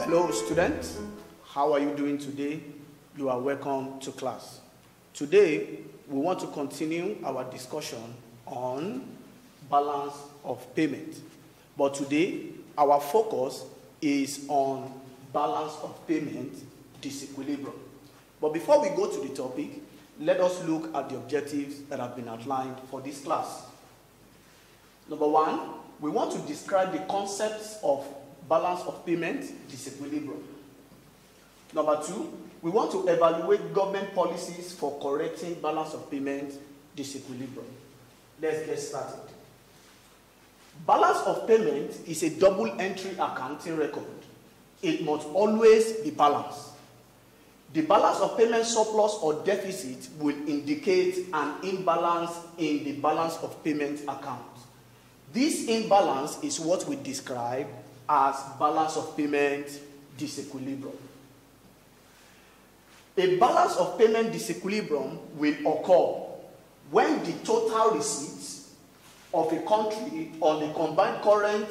Hello students, how are you doing today? You are welcome to class. Today we want to continue our discussion on balance of payment. But today our focus is on balance of payment disequilibrium. But before we go to the topic, let us look at the objectives that have been outlined for this class. Number one, we want to describe the concepts of balance of payment disequilibrium. Number two, we want to evaluate government policies for correcting balance of payment disequilibrium. Let's get started. Balance of payment is a double entry accounting record. It must always be balanced. The balance of payment surplus or deficit will indicate an imbalance in the balance of payment account. This imbalance is what we describe as balance of payment disequilibrium. A balance of payment disequilibrium will occur when the total receipts of a country on the combined current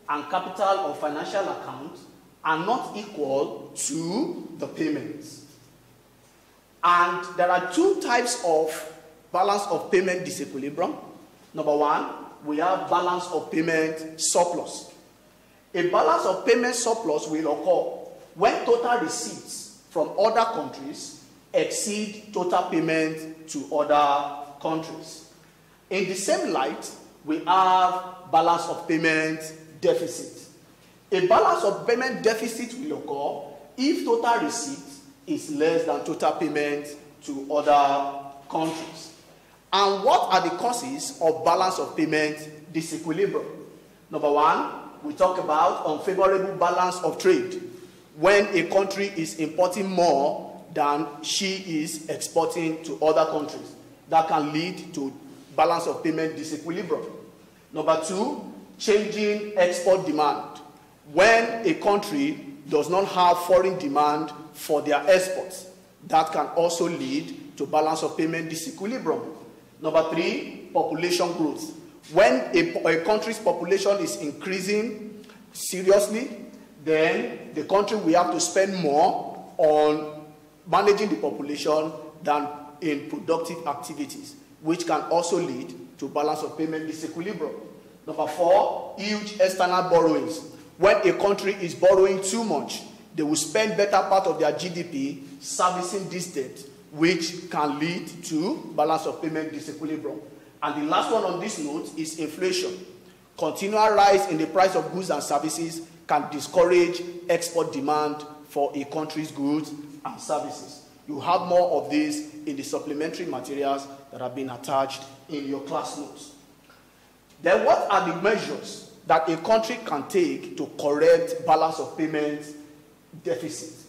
and capital or financial account are not equal to the payments. And there are two types of balance of payment disequilibrium. Number one, we have balance of payment surplus. A balance of payment surplus will occur when total receipts from other countries exceed total payment to other countries. In the same light, we have balance of payment deficit. A balance of payment deficit will occur if total receipt is less than total payment to other countries. And what are the causes of balance of payment disequilibrium? Number one, we talk about unfavorable balance of trade, when a country is importing more than she is exporting to other countries. That can lead to balance of payment disequilibrium. Number two, changing export demand. When a country does not have foreign demand for their exports, that can also lead to balance of payment disequilibrium. Number three, population growth. When a country's population is increasing seriously, then the country will have to spend more on managing the population than in productive activities, which can also lead to balance of payment disequilibrium. Number four, huge external borrowings. When a country is borrowing too much, they will spend better part of their GDP servicing this debt, which can lead to balance of payment disequilibrium. And the last one on this note is inflation. Continual rise in the price of goods and services can discourage export demand for a country's goods and services. You have more of this in the supplementary materials that have been attached in your class notes. Then what are the measures that a country can take to correct balance of payment deficit?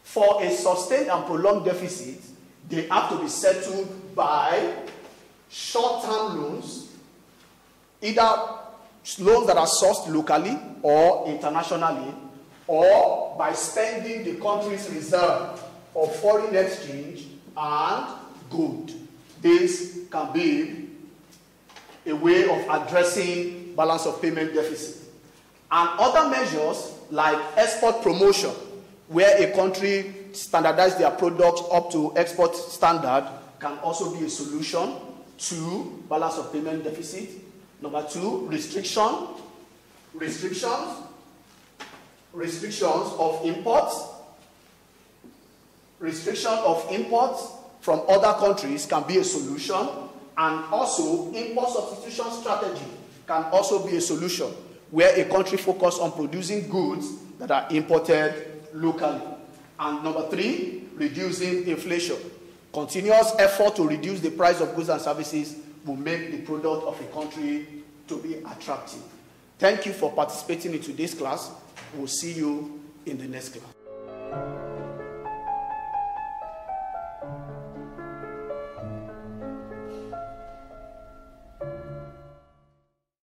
For a sustained and prolonged deficit, they have to be settled by short-term loans, either loans that are sourced locally or internationally, or by spending the country's reserve of foreign exchange and gold. This can be a way of addressing balance of payment deficit. And other measures like export promotion, where a country standardizes their products up to export standard, can also be a solution to balance of payment deficit. Number two, restrictions of imports. Restriction of imports from other countries can be a solution, and also import substitution strategy can also be a solution, where a country focuses on producing goods that are imported locally. And number three, reducing inflation. Continuous effort to reduce the price of goods and services will make the product of a country to be attractive. Thank you for participating in today's class. We'll see you in the next class.